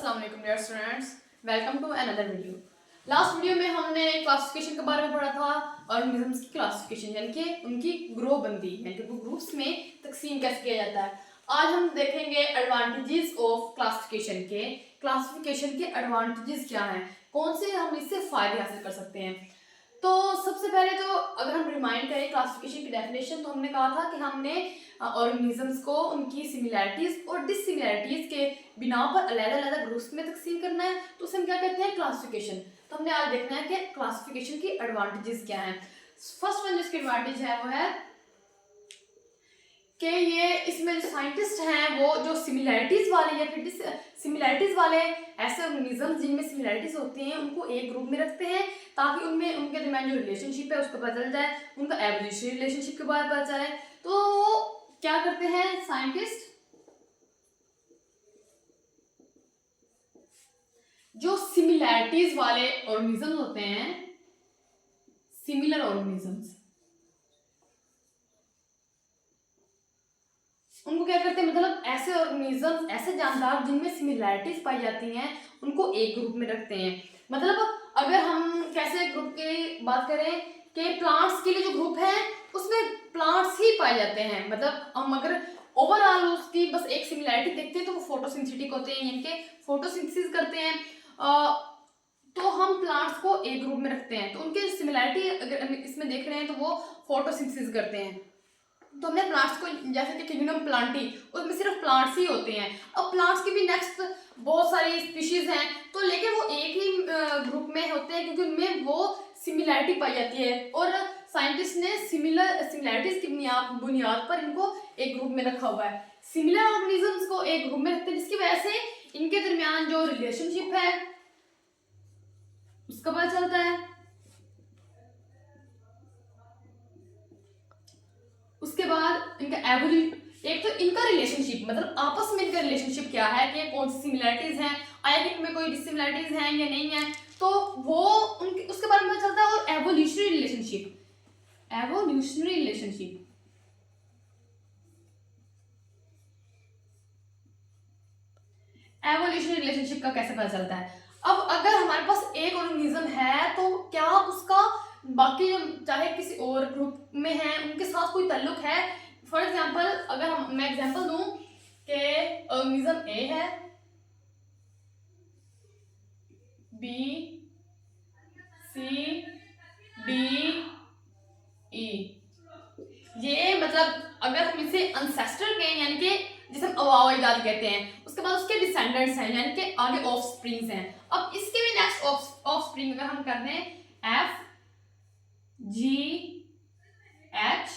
अस्सलाम वालेकुम dear students, welcome to another video. Last video में हमने क्लासिफिकेशन के बारे में पढ़ा था, ऑर्गेनिजम्स की क्लासिफिकेशन यानी कि उनकी ग्रुप बंदी यानी कि ग्रुप्स में तकसीम कैसे किया जाता है। आज हम देखेंगे एडवांटेजेस ऑफ क्लासिफिकेशन के एडवांटेजेस क्या हैं, कौन से हम इससे फायदे हासिल कर सकते हैं। तो सबसे पहले तो अगर हम रिमाइंड करें क्लासिफिकेशन की डेफिनेशन, तो हमने कहा था कि हमने ऑर्गेनिजम्स को उनकी सिमिलैरिटीज और डिससिमिलैरिटीज के बिना पर अलग-अलग ग्रुप्स में तकसीम करना है, तो उसे हम क्या कहते हैं, क्लासिफिकेशन। तो हमने आज देखना है कि क्लासिफिकेशन की एडवांटेजेस क्या हैं। फर्स्ट वन जिसकी एडवांटेज है वो है कि ये इसमें जो साइंटिस्ट हैं वो जो सिमिलैरिटीज वाले या फिर सिमिलैरिटीज वाले ऐसे ऑर्गेनिज्म जिनमें सिमिलैरिटीज होती हैं उनको एक ग्रुप में रखते हैं, ताकि उनमें उनके दरमियान जो रिलेशनशिप है उसको पता चल जाए, उनका एवोल्यूशनरी रिलेशनशिप के बारे में पता चले। तो वो क्या करते हैं साइंटिस्ट, जो सिमिलैरिटीज वाले ऑर्गेनिज्म होते हैं, सिमिलर ऑर्गेनिजम्स, उनको क्या करते हैं, मतलब ऐसे ऑर्गेनिज्म, ऐसे जानदार जिनमें सिमिलैरिटीज पाई जाती हैं उनको एक ग्रुप में रखते हैं। मतलब अगर हम कैसे ग्रुप की बात करें कि प्लांट्स के लिए जो ग्रुप है उसमें प्लांट्स ही पाए जाते हैं। मतलब हम अगर ओवरऑल उसकी बस एक सिमिलैरिटी देखते हैं तो वो फोटोसिंथेटिक होते हैं, यानी कि फोटोसिंथेसिस करते हैं। तो हम प्लांट्स को एक ग्रुप में रखते हैं, तो उनके सिमिलैरिटी अगर इसमें देख रहे हैं तो वो फोटोसिंथेसिस करते हैं। तो हमने प्लांट्स को, जैसे कि किंगडम प्लांटी, उसमें सिर्फ प्लांट्स ही होते हैं। अब प्लांट्स की भी नेक्स्ट बहुत सारी स्पीशीज हैं, तो लेकिन वो एक ही ग्रुप में होते हैं क्योंकि उनमें वो सिमिलैरिटी पाई जाती है, और साइंटिस्ट ने सिमिलैरिटीज की बुनियाद पर इनको एक ग्रुप में रखा हुआ है। सिमिलर ऑर्गेनिजम्स को एक ग्रुप में रखते हैं जिसकी वजह से इनके दरमियान जो रिलेशनशिप है उसका पता चलता है। उसके बाद इनका एक तो इनका रिलेशनशिप, मतलब आपस में इनका रिलेशनशिप क्या है कि कौन सी सिमिलैरिटीज हैं, आया कि इनमें कोई डिससिमिलैरिटीज हैं या नहीं है, तो वो उनके उसके बारे में पता चलता है। और एवोल्यूशनरी रिलेशनशिप का कैसे पता चलता है। अब अगर हमारे पास एक ऑर्गेनिज्म है तो क्या उसका बाकी चाहे किसी और ग्रुप में है उनके साथ कोई ताल्लुक है। फॉर एग्जांपल अगर मैं एग्जांपल दूं कि ऑर्गेनिज्म ए है, बी, सी, डी, ई, ये मतलब अगर हम इसे अंसेस्टर कहें यानी कि जिसे हम अवावजात कहते हैं, उसके बाद उसके डिसेंडेंट्स हैं यानी कि आगे ऑफस्प्रिंग्स हैं। अब इसके भी नेक्स्ट ऑफस्प्रिंग अगर हम कर दें एफ, जी, एच,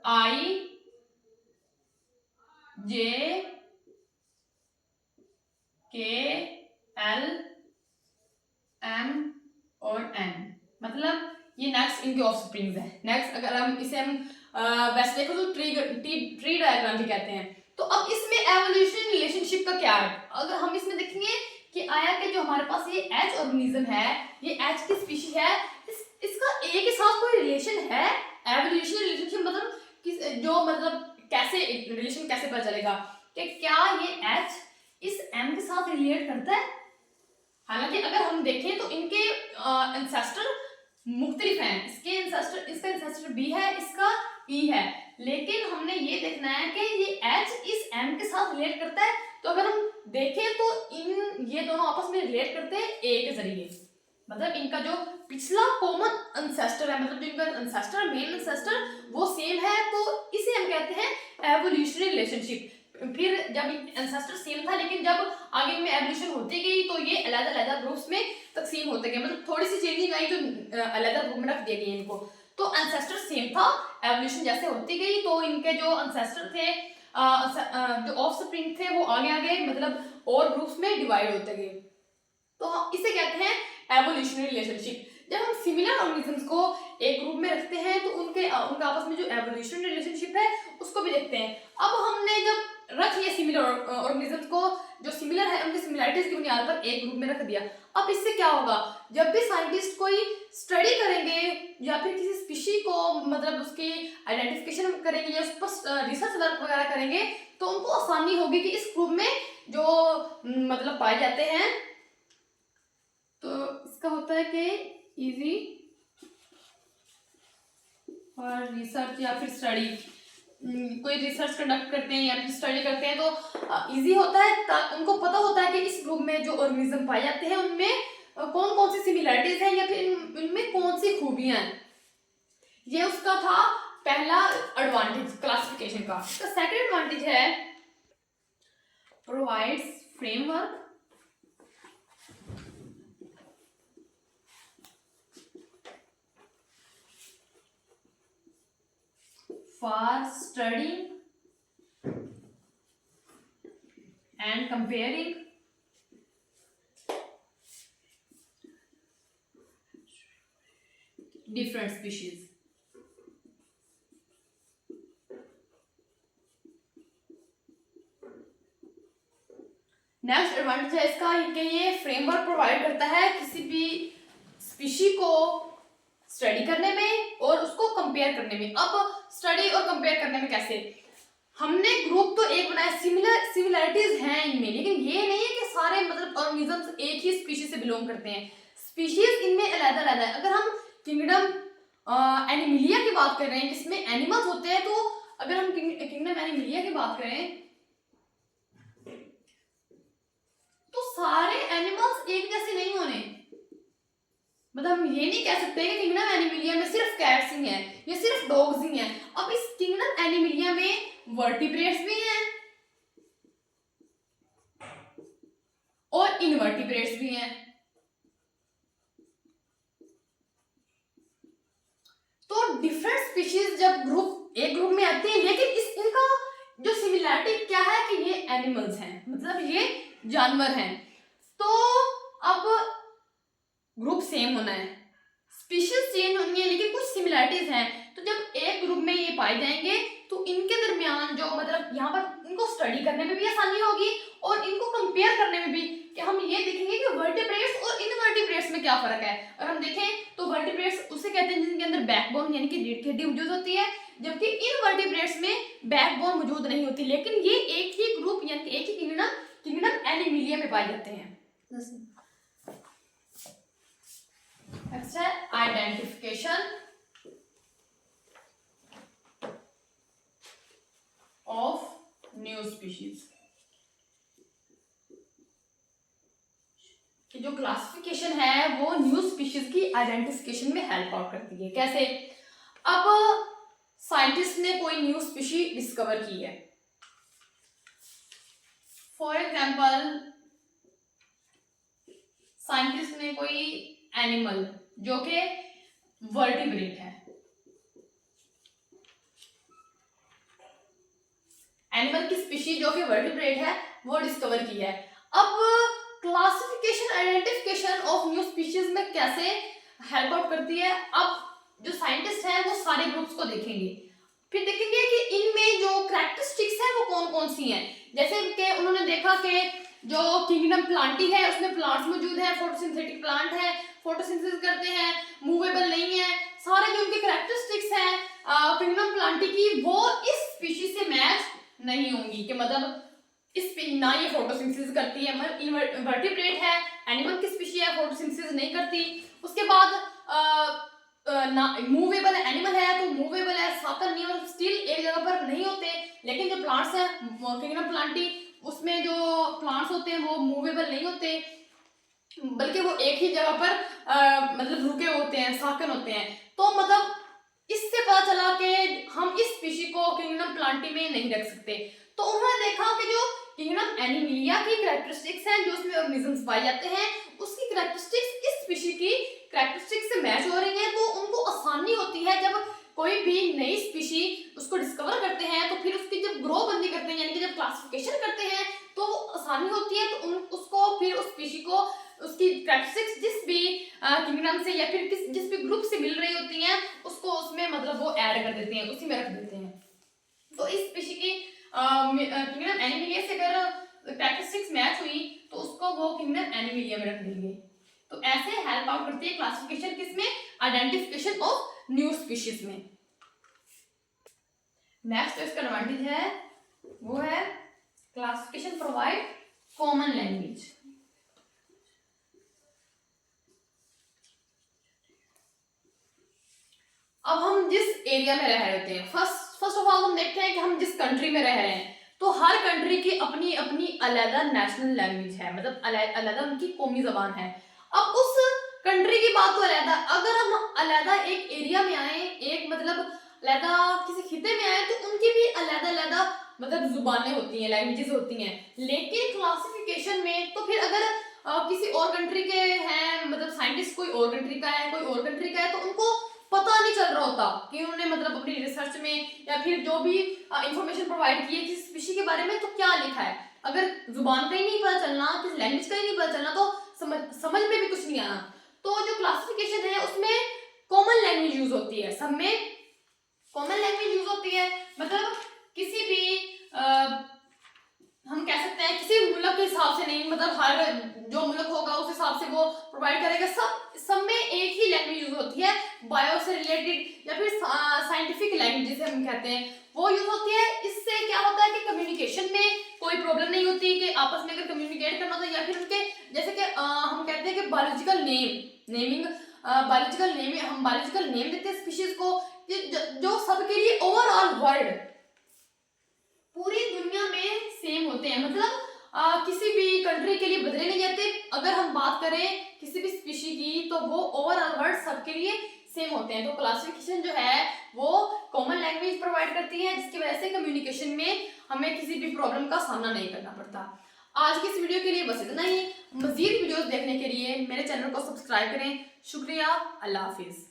आई, जे, के, एल, एम और एन, मतलब ये नेक्स्ट इनके ऑफस्प्रिंग्स हैं। नेक्स्ट अगर हम इसे वैसे देखो तो ट्री डायग्राम भी कहते हैं। तो अब इसमें एवोल्यूशन रिलेशनशिप का क्या है, अगर हम इसमें देखेंगे कि आया कि जो हमारे पास ये एच ऑर्गेनिज्म है, ये एच की स्पीशीज है, इसका ए के साथ कोई रिलेशन है। एवोल्यूशन रिलेशनशिप मतलब जो मतलब कैसे रिलेशन कैसे पता चलेगा कि क्या ये एच इस एम के साथ रिलेट करता है। हालांकि अगर हम देखें तो इनके एंसेस्टर मुख्तलिफ हैं, इसका एंसेस्टर बी है, इसका ई है, लेकिन हमने ये देखना है कि ये एच इस एम के साथ रिलेट करता है। तो अगर हम देखें तो ये दोनों आपस में रिलेट करते हैं ए के जरिए, मतलब इनका जो पिछला कॉमन एंसेस्टर है, मतलब जो इनका एंसेस्टर मेन एंसेस्टर वो सेम है, तो इसे हम कहते हैं एवोल्यूशनरी रिलेशनशिप। फिर जब एंसेस्टर सेम था लेकिन जब आगे में एवोल्यूशन होती गई तो ये अलग-अलग ग्रुप्स में तकसीम होते गए, मतलब थोड़ी सी चेंजिंग आई तो अलग ग्रुप में रख दिया गया इनको। तो एंसेस्टर सेम था, एवोल्यूशन जैसे होती गई तो इनके जो एंसेस्टर थे, जो ऑफस्प्रिंग थे, वो आगे आगे मतलब और ग्रुप्स में डिवाइड होते गए। तो इसे कहते हैं एवोल्यूशनरी रिलेशनशिप। जब हम सिमिलर ऑर्गेनिजम्स को एक ग्रुप में रखते हैं तो उनका आपस में जो एवोल्यूशनरी रिलेशनशिप है उसको भी देखते हैं। अब हमने जब रख लिया सिमिलर ऑर्गेनिजम्स को, जो सिमिलर है उनकी सिमिलैरिटीज की बुनियाद पर एक ग्रुप में रख दिया, अब इससे क्या होगा, जब भी साइंटिस्ट कोई स्टडी करेंगे या फिर किसी स्पीशी को मतलब उसकी आइडेंटिफिकेशन करेंगे या उस पर रिसर्च वर्क वगैरह करेंगे तो उनको आसानी होगी कि इस ग्रुप में जो मतलब पाए जाते हैं, तो इसका होता है कि इजी और रिसर्च या फिर स्टडी, कोई रिसर्च कंडक्ट करते हैं या फिर स्टडी करते हैं तो इजी होता है, उनको पता होता है कि इस ग्रुप में जो ऑर्गेनिज्म पाए जाते हैं उनमें कौन कौन सी सिमिलरिटीज हैं या फिर उनमें कौन सी खूबियां हैं। ये उसका था पहला एडवांटेज क्लासिफिकेशन का। तो सेकंड एडवांटेज है provides framework for studying and comparing different species. Next advantage है इसका कि ये फ्रेमवर्क प्रोवाइड करता है किसी भी स्पीशी को स्टडी करने में और उसको कंपेयर करने में। अब स्टडी और कंपेयर करने में कैसे, हमने ग्रुप तो एक बनाया, सिमिलरिटीज हैं इनमें, लेकिन ये नहीं है कि सारे मतलब ऑर्गेनिजम्स एक ही स्पीशीज से बिलोंग करते हैं, स्पीशीज इनमें अलग-अलग है। अगर हम किंगडम एनिमिलिया की बात कर रहे हैं जिसमें एनिमल्स होते हैं, तो अगर हम किंगडम एनिमिलिया की बात करें तो सारे एनिमल्स एक जैसे नहीं होने, मतलब हम ये नहीं कह सकते कि किंगडम एनिमिलिया में सिर्फ कैट्स ही हैं या सिर्फ डॉग्स ही हैं। अब इस किंगडम एनिमिलिया में वर्टिब्रेट्स भी हैं और इनवर्टिब्रेट्स भी हैं। तो डिफरेंट स्पीशीज जब एक ग्रुप में आती है, लेकिन इनका जो सिमिलरिटी क्या है कि ये एनिमल्स हैं, मतलब ये जानवर हैं। तो अब ग्रुप सेम होना है, स्पीशीज चेंज होनी है, लेकिन कुछ सिमिलरिटीज हैं। तो जब एक ग्रुप में ये पाए जाएंगे तो इनके दरमियान जो मतलब यहाँ पर इनको स्टडी करने में भी आसानी होगी और इनको कंपेयर करने में भी, कि हम ये देखेंगे कि वर्टिब्रेट्स और इनवर्टिब्रेट्स में क्या फर्क है। और हम देखें तो वर्टिब्रेट्स उसे कहते हैं जिनके अंदर बैकबोन यानी कि रीढ़ की हड्डी मौजूद होती है, जबकि इनवर्टिब्रेट्स में बैकबोन मौजूद नहीं होती, लेकिन ये एक ही ग्रुप यानी कि एक ही किंगडम एनिमिलिया में पाए जाते हैं। नेक्स्ट है आइडेंटिफिकेशन ऑफ न्यू स्पीशीज। कि जो क्लासिफिकेशन है वो न्यू स्पीशीज की आइडेंटिफिकेशन में हेल्प आउट करती है। कैसे, अब साइंटिस्ट ने कोई न्यू स्पीशी डिस्कवर की है, फॉर एग्जाम्पल साइंटिस्ट ने कोई एनिमल जो कि वर्टिब्रेट है, एनिमल की स्पीशी जो कि वर्टिब्रेट है वो डिस्कवर की है। अब classification identification of new species में कैसे हेल्प आउट करती है। अब जो साइंटिस्ट हैं वो सारे ग्रुप्स को देखेंगे, फिर देखेंगे कि इनमें जो कैरेक्टरिस्टिक्स हैं वो कौन कौन सी हैं। जैसे कि उन्होंने देखा कि जो किंगडम प्लांटी है उसमें प्लांट्स मौजूद हैं, फोटोसिंथेटिक प्लांट है, फोटोसिंथेसिस करते हैं, मूवेबल नहीं है, सारे जो उनके कैरेक्टरिस्टिक्स हैं किंगडम प्लांटी की वो इस स्पीशीज से मैच नहीं होंगी। कि मतलब इस ना ये फोटोसिंथेसिस करती है, मतलब इनवर्टिब्रेट है, एनिमल की स्पीशी है, फोटोसिंथेसिस नहीं करती। उसके बाद ना मूवेबल एनिमल है तो मूवेबल है, साकल नहीं और स्टिल एक जगह पर नहीं होते। लेकिन जो प्लांट्स हैं किंगडम प्लांटी उसमें जो प्लांट्स होते हैं वो मूवेबल नहीं होते, बल्कि वो एक ही जगह पर मतलब रुके होते हैं, साकन होते हैं। तो मतलब इससे पता चला कि हम इस स्पीशी को किंगडम प्लांटी में नहीं रख सकते। तो उन्होंने देखा कि जो किंगडम एनिमिलिया की कैरेक्टरिस्टिक्स हैं, जो उसमें ऑर्गेनिजम्स पाए जाते हैं, उसकी कैरेक्टरिस्टिक्स इस स्पीशी की कैरेक्टरिस्टिक्स से मैच हो रही हैं, तो उनको आसानी होती है जब कोई भी नई स्पीशी उसको डिस्कवर करते हैं, तो फिर उसकी जब ग्रो बंदी करते हैं यानी कि जब क्लासिफिकेशन करते हैं तो आसानी होती है। तो उसको फिर उस स्पीशी को उसकी कैरेक्टरिस्टिक्स जिस भी किंगडम से या फिर जिस भी ग्रुप से मिल रही होती हैं उसको उसमें मतलब वो ऐड कर देते हैं, उसी में रख देते हैं। तो इस स्पीशी की किंगडम एनिमिलिया से अगर कैरेक्टरिस्टिक्स मैच हुई तो उसको वो किंगडम एनिमिलिया में रख देंगे। तो ऐसे हेल्प आउट करती है क्लासिफिकेशन किसमें, आइडेंटिफिकेशन ऑफ न्यू स्पीशीज में। नेक्स्ट इसका एडवांटेज है वो है क्लासिफिकेशन प्रोवाइड कॉमन लैंग्वेज। अब हम जिस एरिया में रह रहे होते हैं, फर्स्ट ऑफ ऑल हम देखते हैं कि हम जिस कंट्री में रह रहे हैं, तो हर कंट्री की अपनी अपनी अलग नेशनल लैंग्वेज है, मतलब अलग उनकी कौमी जबान है। अब उस कंट्री की बात तो अलग, अगर हम अलग एक एरिया में आए, एक मतलब अलग किसी खिते में आए, तो उनकी भी अलग मतलब जुबानें होती हैं, लैंग्वेजेस होती हैं। लेकिन क्लासिफिकेशन में तो फिर अगर किसी और कंट्री के हैं, मतलब साइंटिस्ट कोई और कंट्री का है, कोई और कंट्री का है, तो उनको पता नहीं चल रहा होता कि उन्होंने मतलब अपनी रिसर्च में या फिर जो भी इंफॉर्मेशन प्रोवाइड की है किसी स्पीशी के बारे में, तो क्या लिखा है। अगर जुबान का ही नहीं पता चलना, किसी लैंग्वेज का ही नहीं पता चलना, तो समझ में भी कुछ नहीं आना। तो जो क्लासिफिकेशन है उसमें कॉमन लैंग्वेज यूज होती है, सब में कॉमन लैंग्वेज यूज होती है। मतलब किसी भी हम कह सकते हैं किसी मुल्क के हिसाब से नहीं, मतलब हर जो मुल्क होगा उस हिसाब से वो प्रोवाइड करेगा। सब में एक ही लैंग्वेज यूज होती है, बायो से रिलेटेड या फिर साइंटिफिक लैंग्वेज जिसे हम कहते हैं वो यूज होती है। इससे क्या होता है कि कम्युनिकेशन में कोई प्रॉब्लम नहीं होती, कि आपस में अगर कम्युनिकेट करना होता है या फिर उनके जैसे कि हम कहते हैं कि बायोलॉजिकल नेमिंग, बायोलॉजिकल नेम, हम बायोलॉजिकल नेम देते हैं स्पीशीज को, जो सबके लिए ओवरऑल वर्ल्ड पूरी दुनिया में सेम होते हैं, मतलब किसी भी कंट्री के लिए बदले नहीं जाते। अगर हम बात करें किसी भी स्पीशी की, तो वो ओवरऑल वर्ड सबके लिए सेम होते हैं। तो क्लासिफिकेशन जो है वो कॉमन लैंग्वेज प्रोवाइड करती है, जिसकी वजह से कम्युनिकेशन में हमें किसी भी प्रॉब्लम का सामना नहीं करना पड़ता। आज की इस वीडियो के लिए बस इतना ही। मजीद वीडियोस देखने के लिए मेरे चैनल को सब्सक्राइब करें। शुक्रिया, अल्लाह हाफिज।